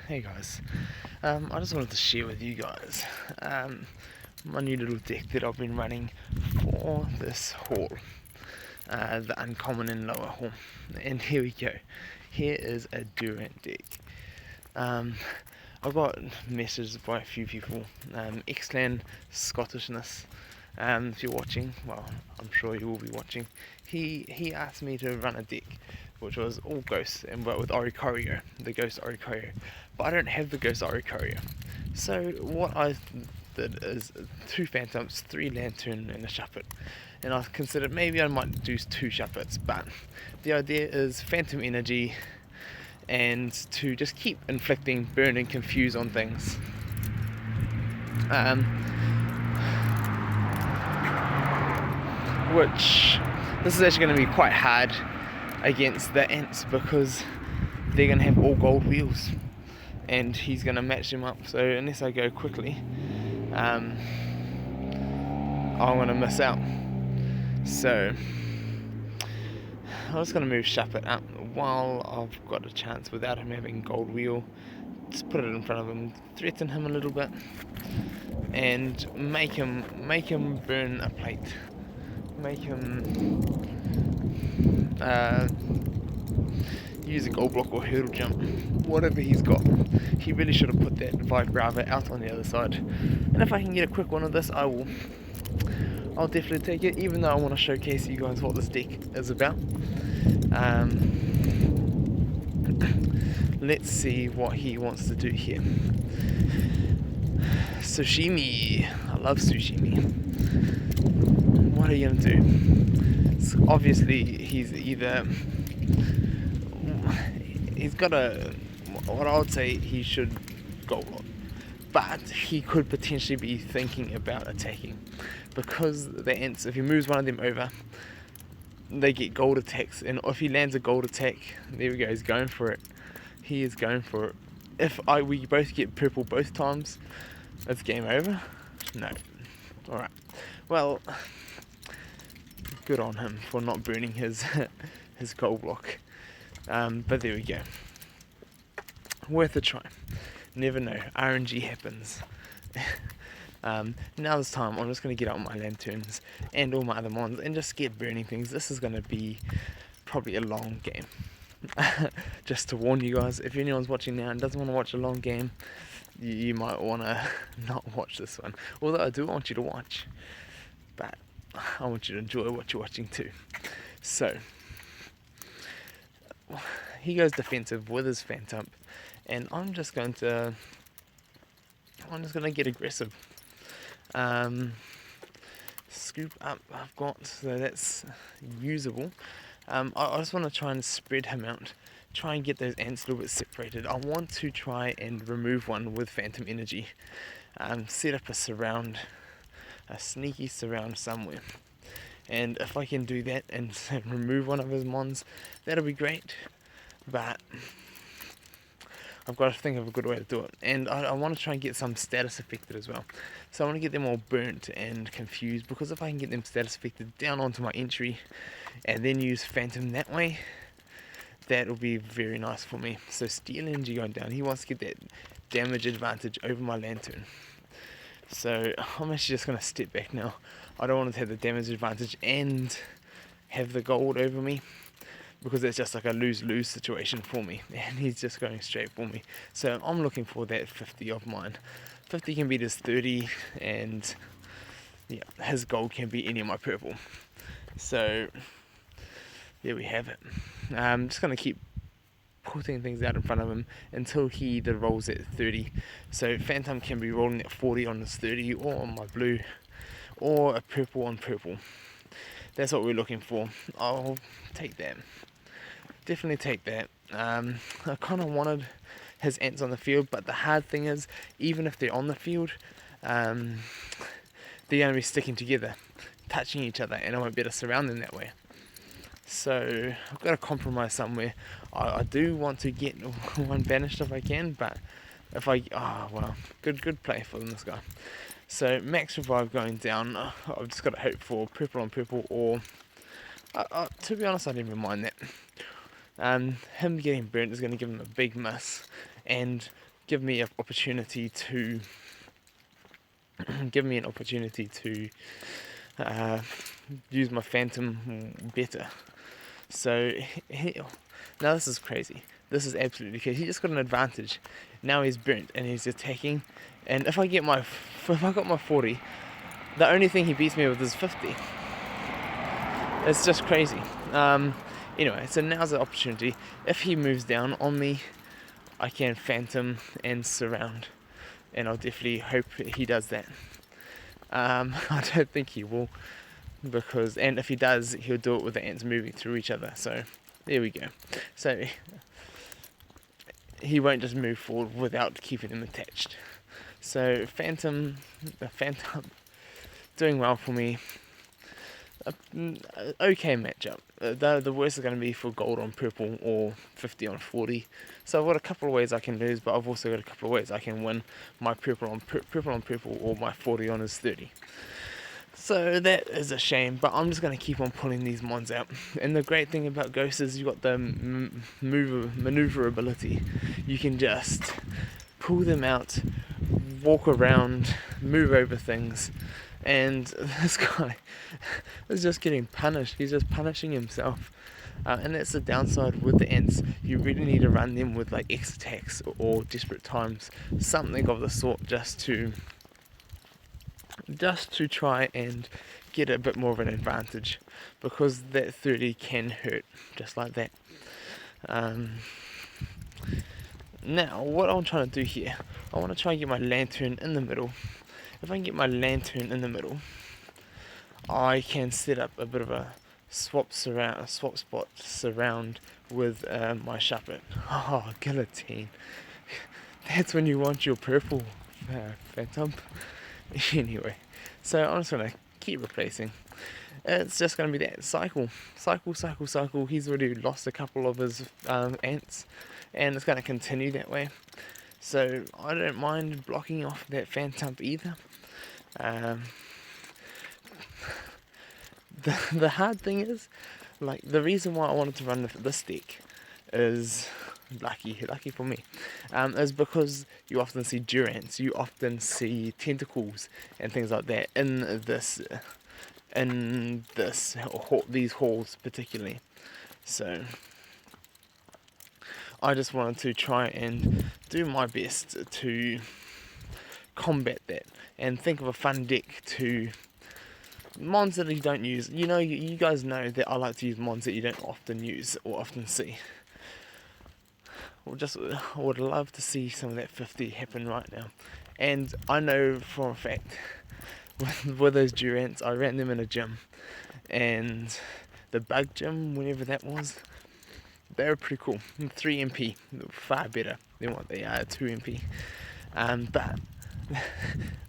Hey guys, I just wanted to share with you guys my new little deck that I've been running for this hall, the uncommon in lower hall. And here we go. Here is a Durant deck. I got messages by a few people, X-Clan Scottishness. If you're watching, well, I'm sure you will be watching. He asked me to run a deck, which was all ghosts, but with Oricorio, the ghost Oricorio. But I don't have the ghost Oricorio. So what I did is 2 phantoms, 3 lantern, and a shuppet. And I considered maybe I might do 2 shuppets, but the idea is phantom energy and to just keep inflicting burn and confuse on things. Which this is actually going to be quite hard against the Ants because they're going to have all gold wheels and he's going to match them up, so unless I go quickly I'm going to miss out. So I'm just going to move Shuppet up while I've got a chance without him having gold wheel. Just put it in front of him, threaten him a little bit and make him burn a plate. Make him use a gold block or hurdle jump, whatever he's got. He really should have put that Vibrava out on the other side. And if I can get a quick one of this, I will. I'll definitely take it, even though I want to showcase you guys what this deck is about. Let's see what he wants to do here. Sushimi. I love sushimi. What are you going to do? So obviously, he's got a, what I would say he should go on, but he could potentially be thinking about attacking, because the Ants, if he moves one of them over, they get gold attacks, and if he lands a gold attack, there we go, he's going for it. He is going for it. If we both get purple both times, it's game over. No. Alright. Well, good on him for not burning his gold block. But there we go. Worth a try. Never know. RNG happens. Now this time I'm just going to get out my lanterns and all my other mons and just get burning things. This is going to be probably a long game. Just to warn you guys, if anyone's watching now and doesn't want to watch a long game, you might want to not watch this one. Although I do want you to watch, but I want you to enjoy what you're watching too. So he goes defensive with his phantom, and I'm just going to get aggressive. Scoop up I've got, so that's usable. I just want to try and spread him out, try and get those ants a little bit separated. I want to try and remove one with phantom energy, set up a surround, a sneaky surround somewhere, and if I can do that and remove one of his mons, that'll be great. But I've got to think of a good way to do it, and I want to try and get some status affected as well. So I want to get them all burnt and confused, because if I can get them status affected down onto my entry and then use phantom that way, that'll be very nice for me. So steel energy going down, he wants to get that damage advantage over my lantern. So I'm actually just going to step back now. I don't want to have the damage advantage and have the gold over me, because it's just like a lose-lose situation for me, and he's just going straight for me. So I'm looking for that 50 of mine. 50 can beat his 30, and yeah, his gold can beat any of my purple. So there we have it. I'm just going to keep putting things out in front of him until he either rolls at 30. So phantom can be rolling at 40 on his 30, or on my blue, or a purple on purple. That's what we're looking for. I'll take that. Definitely take that. I kind of wanted his ants on the field, but the hard thing is, even if they're on the field, they're going to be sticking together, touching each other, and I won't be able to surround them that way. So I've got to compromise somewhere. I do want to get one banished if I can, but if I... Oh, well, good play for this guy. So max revive going down. I've just got to hope for purple on purple, or... to be honest, I didn't even mind that. Him getting burnt is going to give him a big miss, and give me an opportunity to give me an opportunity to use my phantom better. So now this is crazy. This is absolutely crazy. He just got an advantage. Now he's burnt and he's attacking. And if I got my 40, the only thing he beats me with is 50. It's just crazy. Anyway, so now's the opportunity. If he moves down on me, I can phantom and surround. And I'll definitely hope he does that. I don't think he will, and if he does, he'll do it with the ants moving through each other. So there we go. So he won't just move forward without keeping them attached. So Phantom doing well for me. Okay matchup. The worst is going to be for gold on purple or 50 on 40. So I've got a couple of ways I can lose, but I've also got a couple of ways I can win my purple on purple or my 40 on his 30. So that is a shame, but I'm just going to keep on pulling these mons out. And the great thing about Ghost is you've got the maneuverability. You can just pull them out, walk around, move over things. And this guy is just getting punished. He's just punishing himself. And that's the downside with the ants. You really need to run them with like X attacks or desperate times. Something of the sort just to try and get a bit more of an advantage. Because that 30 can hurt just like that. Now, what I'm trying to do here, I want to try and get my lantern in the middle. If I can get my lantern in the middle, I can set up a bit of a swap spot surround with my Shuppet. Oh, guillotine. That's when you want your purple phantom. Anyway, so I'm just going to keep replacing. It's just going to be that cycle. He's already lost a couple of his ants, and it's going to continue that way. So I don't mind blocking off that phantom either. The hard thing is, like, the reason why I wanted to run this deck is lucky for me, is because you often see durants, you often see tentacles and things like that in these halls particularly. So I just wanted to try and do my best to combat that and think of a fun deck to mons that you don't use. You know, you guys know that I like to use mons that you don't often use or often see. I would love to see some of that 50 happen right now. And I know for a fact with those durants, I ran them in a gym, and the bug gym, whenever that was, they were pretty cool. 3 MP, far better than what they are 2 MP. But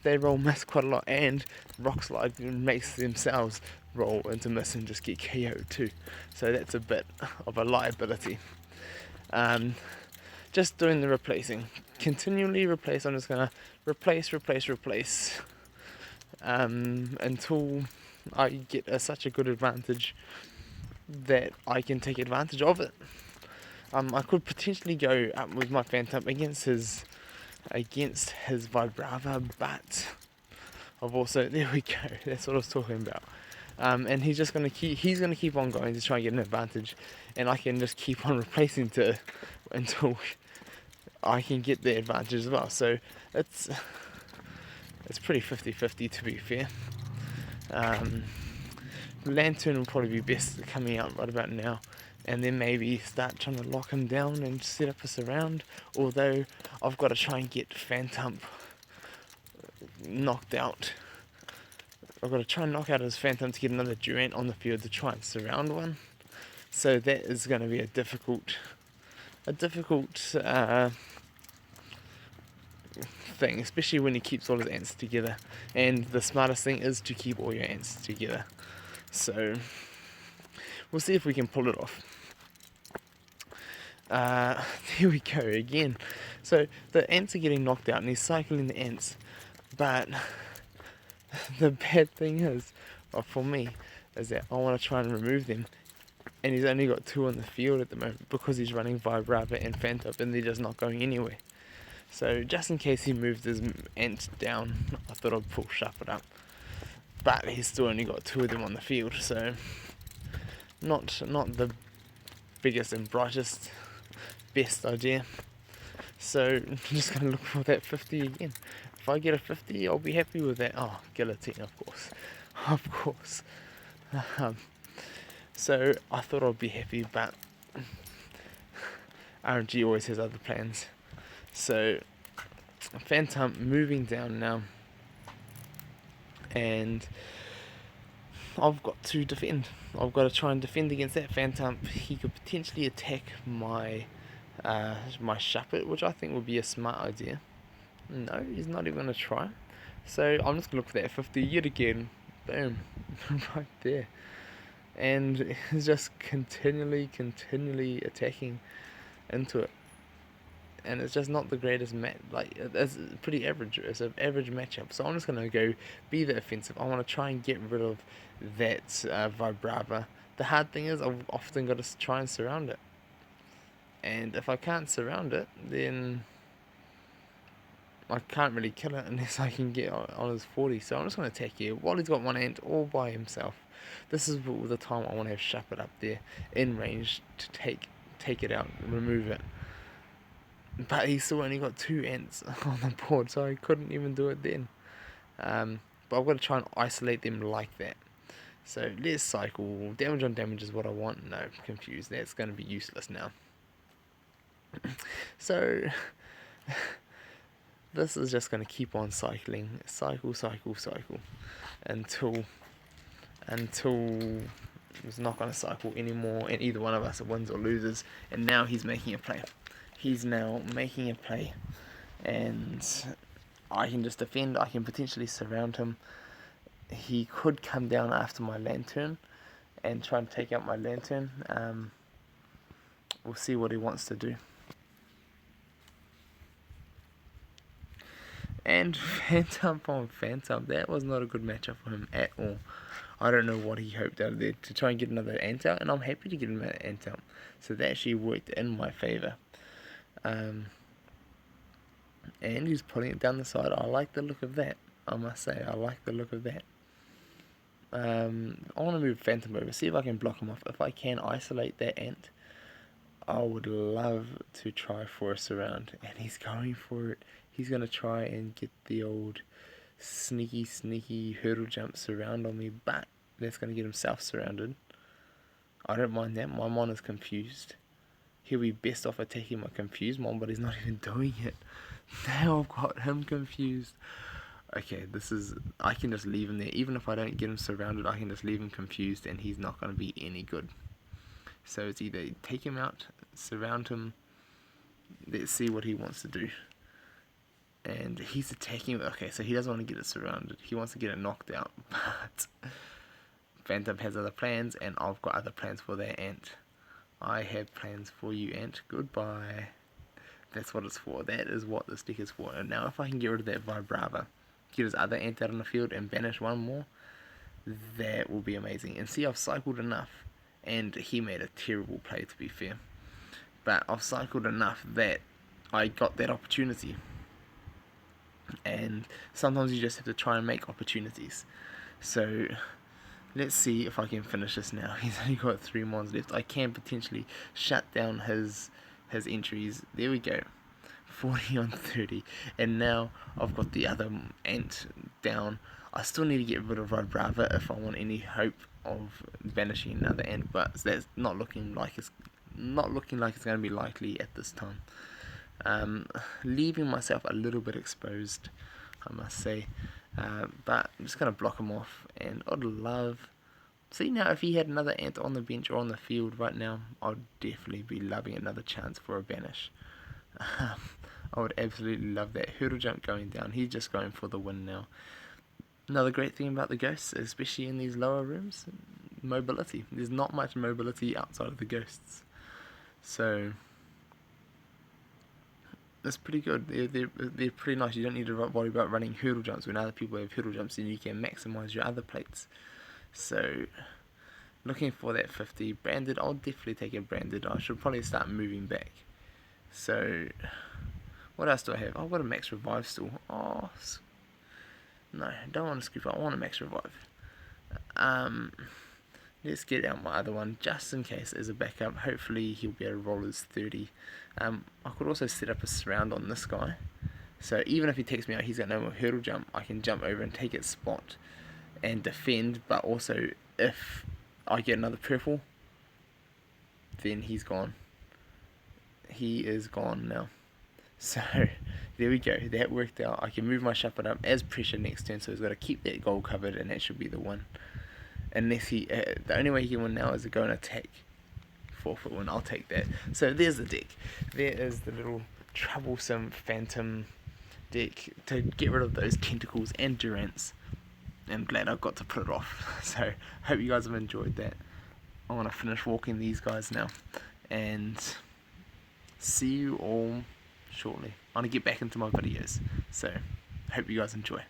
they roll miss quite a lot, and rock slide makes themselves roll into miss and just get KO'd too. So that's a bit of a liability. Just doing the replacing, continually replace. I'm just gonna replace until I get such a good advantage that I can take advantage of it. I could potentially go up with my Phantom against his Vibrava, but I've also, there we go, that's what I was talking about. And he's gonna keep on going to try and get an advantage, and I can just keep on replacing until I can get the advantage as well. So it's pretty 50-50 to be fair. Lantern will probably be best coming out right about now, and then maybe start trying to lock him down and set up a surround, although I've got to try and get Phantom knocked out. I've got to try and knock out his Phantom to get another Durant on the field to try and surround one. So that is going to be a difficult thing, especially when he keeps all his ants together. And the smartest thing is to keep all your ants together. So we'll see if we can pull it off. There we go again. So the ants are getting knocked out and he's cycling the ants, but the bad thing is, for me, is that I want to try and remove them, and he's only got 2 on the field at the moment because he's running Vibrava and Phantom, and they're just not going anywhere. So just in case he moved his ant down, I thought I'd pull Shuffle up. But he's still only got 2 of them on the field, so not the biggest and brightest, best idea. So I'm just going to look for that 50 again. If I get a 50, I'll be happy with that. Oh, guillotine, of course. Of course. Um, so I thought I'd be happy, but RNG always has other plans. So Phantom moving down now, and I've got to defend. I've got to try and defend against that Phantom. He could potentially attack my my Shuppet, which I think would be a smart idea. No, he's not even going to try. So I'm just going to look for that 50 yet again. Boom. Right there. And he's just continually attacking into it. And it's just not the greatest match. Like, it's pretty average. It's an average matchup. So I'm just going to go be the offensive. I want to try and get rid of that Vibrava. The hard thing is I've often got to try and surround it. And if I can't surround it, then I can't really kill it unless I can get on his 40. So I'm just going to attack here while he's got one ant all by himself. This is the time I want to have Shuppet up there in range to take it out, remove it. But he's still only got 2 ants on the board, so I couldn't even do it then. But I've got to try and isolate them like that. So let's cycle. Damage on damage is what I want. No, I'm confused. That's going to be useless now. So this is just going to keep on cycling. Cycle until it's not going to cycle anymore, and either one of us wins or loses. And now he's making a play. He's now making a play, and I can just defend. I can potentially surround him. He could come down after my Lantern and try and take out my Lantern. We'll see what he wants to do. And Phantom on Phantom, that was not a good matchup for him at all. I don't know what he hoped out of there to try and get another ant out, and I'm happy to get him an ant out. So that actually worked in my favour. And he's putting it down the side. I like the look of that, I must say. I like the look of that. I want to move Phantom over, see if I can block him off. If I can isolate that ant, I would love to try for a surround. And he's going for it. He's going to try and get the old sneaky hurdle jump surround on me, but that's going to get himself surrounded. I don't mind that. My mon is confused. He'll be best off attacking my confused mon, but he's not even doing it. Now I've got him confused. Okay, I can just leave him there. Even if I don't get him surrounded, I can just leave him confused and he's not going to be any good. So it's either take him out, surround him, let's see what he wants to do. And he's attacking. Okay, so he doesn't want to get it surrounded. He wants to get it knocked out. But Phantom has other plans, and I've got other plans for that ant. I have plans for you, ant. Goodbye. That's what it's for. That is what this deck is for. And now if I can get rid of that Vibrava, get his other ant out on the field, and banish one more, that will be amazing. And see, I've cycled enough. And he made a terrible play, to be fair. But I've cycled enough that I got that opportunity. And sometimes you just have to try and make opportunities. So let's see if I can finish this now. He's only got 3 mons left. I can potentially shut down his entries. There we go. 40 on 30. And now I've got the other ant down. I still need to get rid of Vibrava if I want any hope of banishing another ant, but that's not looking like it's going to be likely at this time. Leaving myself a little bit exposed, I must say, but I'm just going to block him off. And I'd love, see, now if he had another ant on the bench or on the field right now, I'd definitely be loving another chance for a banish. I would absolutely love that. Hurdle jump going down, he's just going for the win now. Another great thing about the ghosts, especially in these lower rooms, mobility. There's not much mobility outside of the ghosts, so that's pretty good. They're pretty nice. You don't need to worry about running hurdle jumps when other people have hurdle jumps, and you can maximise your other plates. So looking for that 50 branded. I'll definitely take a branded. I should probably start moving back. So What else do I have? I've got a max revive still. Oh, no, I don't want to skip. I want a max revive. Um, let's get out my other one just in case as a backup. Hopefully he'll be able to roll his 30. I could also set up a surround on this guy. So even if he takes me out, he's got no more hurdle jump. I can jump over and take its spot and defend. But also, if I get another purple, then he's gone. He is gone now. So there we go. That worked out. I can move my shuffle up as pressure next turn. So he's got to keep that goal covered, and that should be the one. Unless he, the only way he can win now is to go and attack. 4-foot win. I'll take that. So there's the deck. There is the little troublesome phantom deck to get rid of those tentacles and Durants. I'm glad I've got to put it off. So hope you guys have enjoyed that. I want to finish walking these guys now, and see you all shortly. I want to get back into my videos. So hope you guys enjoy.